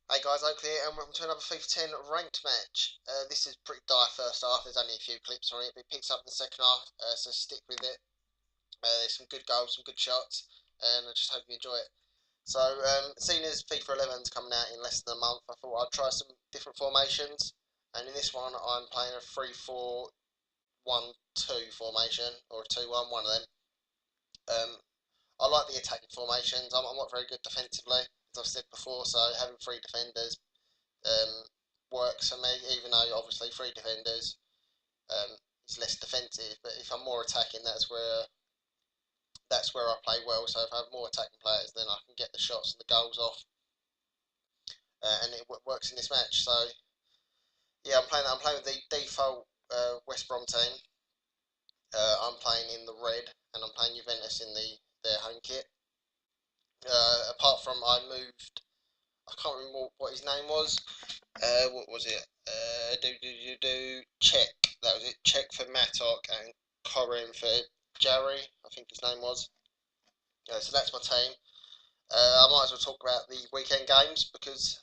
Hey guys, Oakley here, and welcome to another FIFA 10 ranked match. This is pretty dire first half. There's only a few clips on it, but it picks up in the second half, so stick with it. There's some good goals, some good shots, and I just hope you enjoy it. So, seeing as FIFA 11's coming out in less than a month, I thought I'd try some different formations. And in this one, I'm playing a 3-4-1-2 formation, or a 2-1, one of them. I like the attacking formations. I'm not very good defensively, as I've said before, so having three defenders um, works for me, even though obviously three defenders is less defensive. But if I'm more attacking, that's where I play well. So if I have more attacking players, then I can get the shots and the goals off, and it works in this match. So yeah, I'm playing with the default West Brom team. I'm playing in the red, and I'm playing Juventus in their home kit. Apart from I moved, I can't remember what his name was. What was it? Check. That was it. Check for Matok and Corin for Jarry, I think his name was. So that's my team. I might as well talk about the weekend games because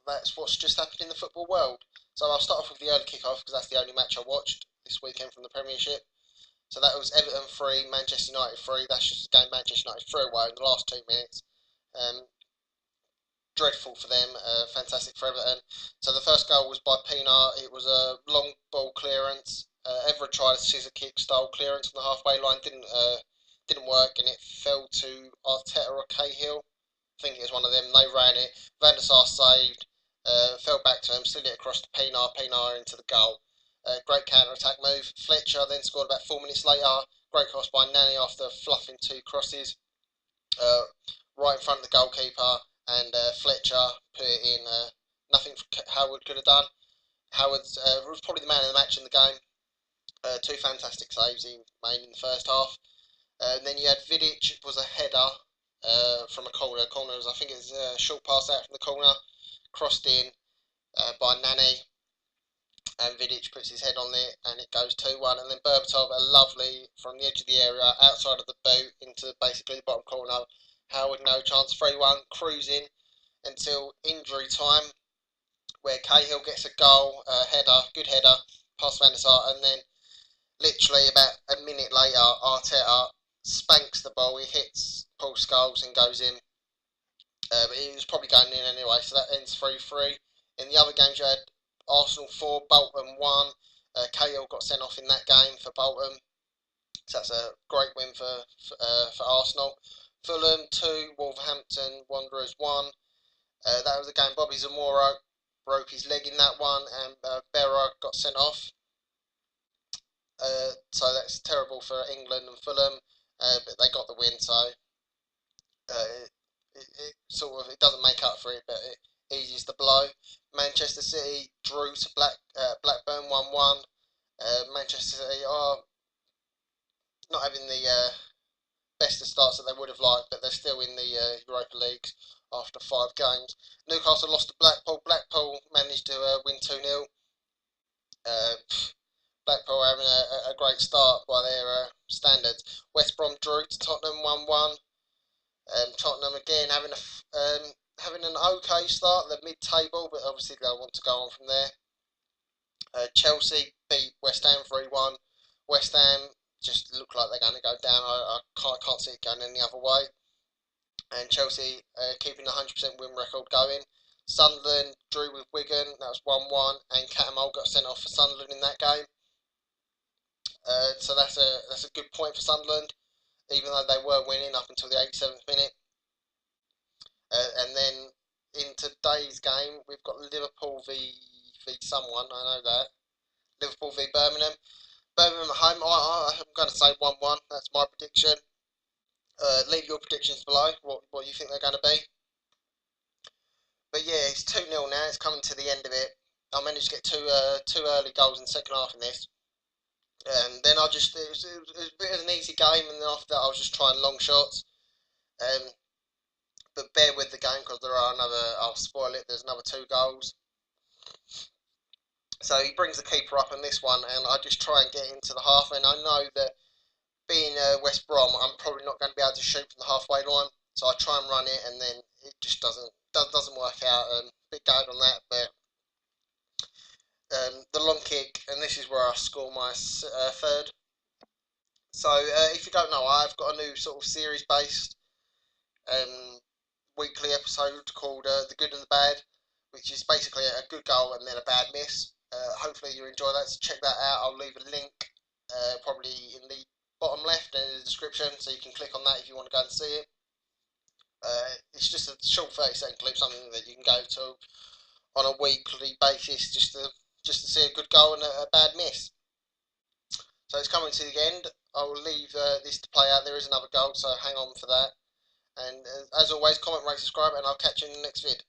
that's what's just happened in the football world. So I'll start off with the early kick-off because that's the only match I watched this weekend from the Premiership. So that was Everton 3, Manchester United 3. That's just a game Manchester United threw away in the last 2 minutes. Dreadful for them, fantastic for Everton. So the first goal was by Pienaar. It was a long ball clearance. Everett tried a scissor kick style clearance on the halfway line, didn't work, and it fell to Arteta or Cahill. I think it was one of them. They ran it. Van der Sar saved, fell back to him, slid it across to Pienaar. Pienaar into the goal. Great counter attack move. Fletcher then scored about 4 minutes later. Great cross by Nani after fluffing two crosses right in front of the goalkeeper, and Fletcher put it in. Nothing Howard could have done. Howard was probably the man of the match in the game. Two fantastic saves he made in the first half. And then you had Vidic, was a header from a corner. Corner was, I think it was a short pass out from the corner, crossed in by Nani, and Vidic puts his head on it, and it goes 2-1. And then Berbatov, a lovely from the edge of the area, outside of the boot into basically the bottom corner. Howard no chance, 3-1, cruising until injury time, where Cahill gets a goal, header, good header, past Van der Sar, and then literally about a minute later, Arteta spanks the ball, he hits Paul Scholes and goes in. But he was probably going in anyway, so that ends 3-3. In the other games, you had Arsenal 4, Bolton 1. Cahill got sent off in that game for Bolton, so that's a great win for Arsenal. Fulham 2, Wolverhampton Wanderers 1. That was a game Bobby Zamora broke his leg in that one, and Berra got sent off. So that's terrible for England and Fulham, but they got the win, so it doesn't make up for it, but it eases the blow. Manchester City drew to Blackburn 1-1. Manchester City are not having the best of starts that they would have liked, but they're still in the Europa League after 5 games. Newcastle lost to Blackpool. Blackpool managed to win 2-0. Blackpool having a great start by their standards. West Brom drew to Tottenham 1-1. Tottenham again having an okay start, they're mid-table, but obviously they want to go on from there. Chelsea beat West Ham 3-1. West Ham just look like they're going to go down. I can't see it going any other way. And Chelsea keeping the 100% win record going. Sunderland drew with Wigan, that was 1-1, and Catamol got sent off for Sunderland in that game. So that's a good point for Sunderland, even though they were winning up until the 87th minute. And then in today's game, we've got Liverpool v someone, I know that. Liverpool v Birmingham. Birmingham at home, I'm going to say 1-1, that's my prediction. Leave your predictions below, what you think they're going to be. But yeah, it's 2-0 now, it's coming to the end of it. I managed to get two early goals in the second half in this. And then it was a bit of an easy game, and then after that I was just trying long shots. But bear with the game because I'll spoil it, there's another 2 goals. So he brings the keeper up on this one, and I just try and get into the half, and I know that being West Brom, I'm probably not going to be able to shoot from the halfway line, so I try and run it, and then it just doesn't doesn't work out. Bit gutted on that, but the long kick, and this is where I score my third. So if you don't know, I've got a new sort of series based um, weekly episode called The Good and the Bad, which is basically a good goal and then a bad miss. Hopefully you enjoy that, so check that out. I'll leave a link probably in the bottom left and in the description, so you can click on that if you want to go and see it. It's just a short 30-second clip, something that you can go to on a weekly basis just to see a good goal and a bad miss. So it's coming to the end. I will leave this to play out. There is another goal, so hang on for that. And as always, comment, rate, subscribe, and I'll catch you in the next vid.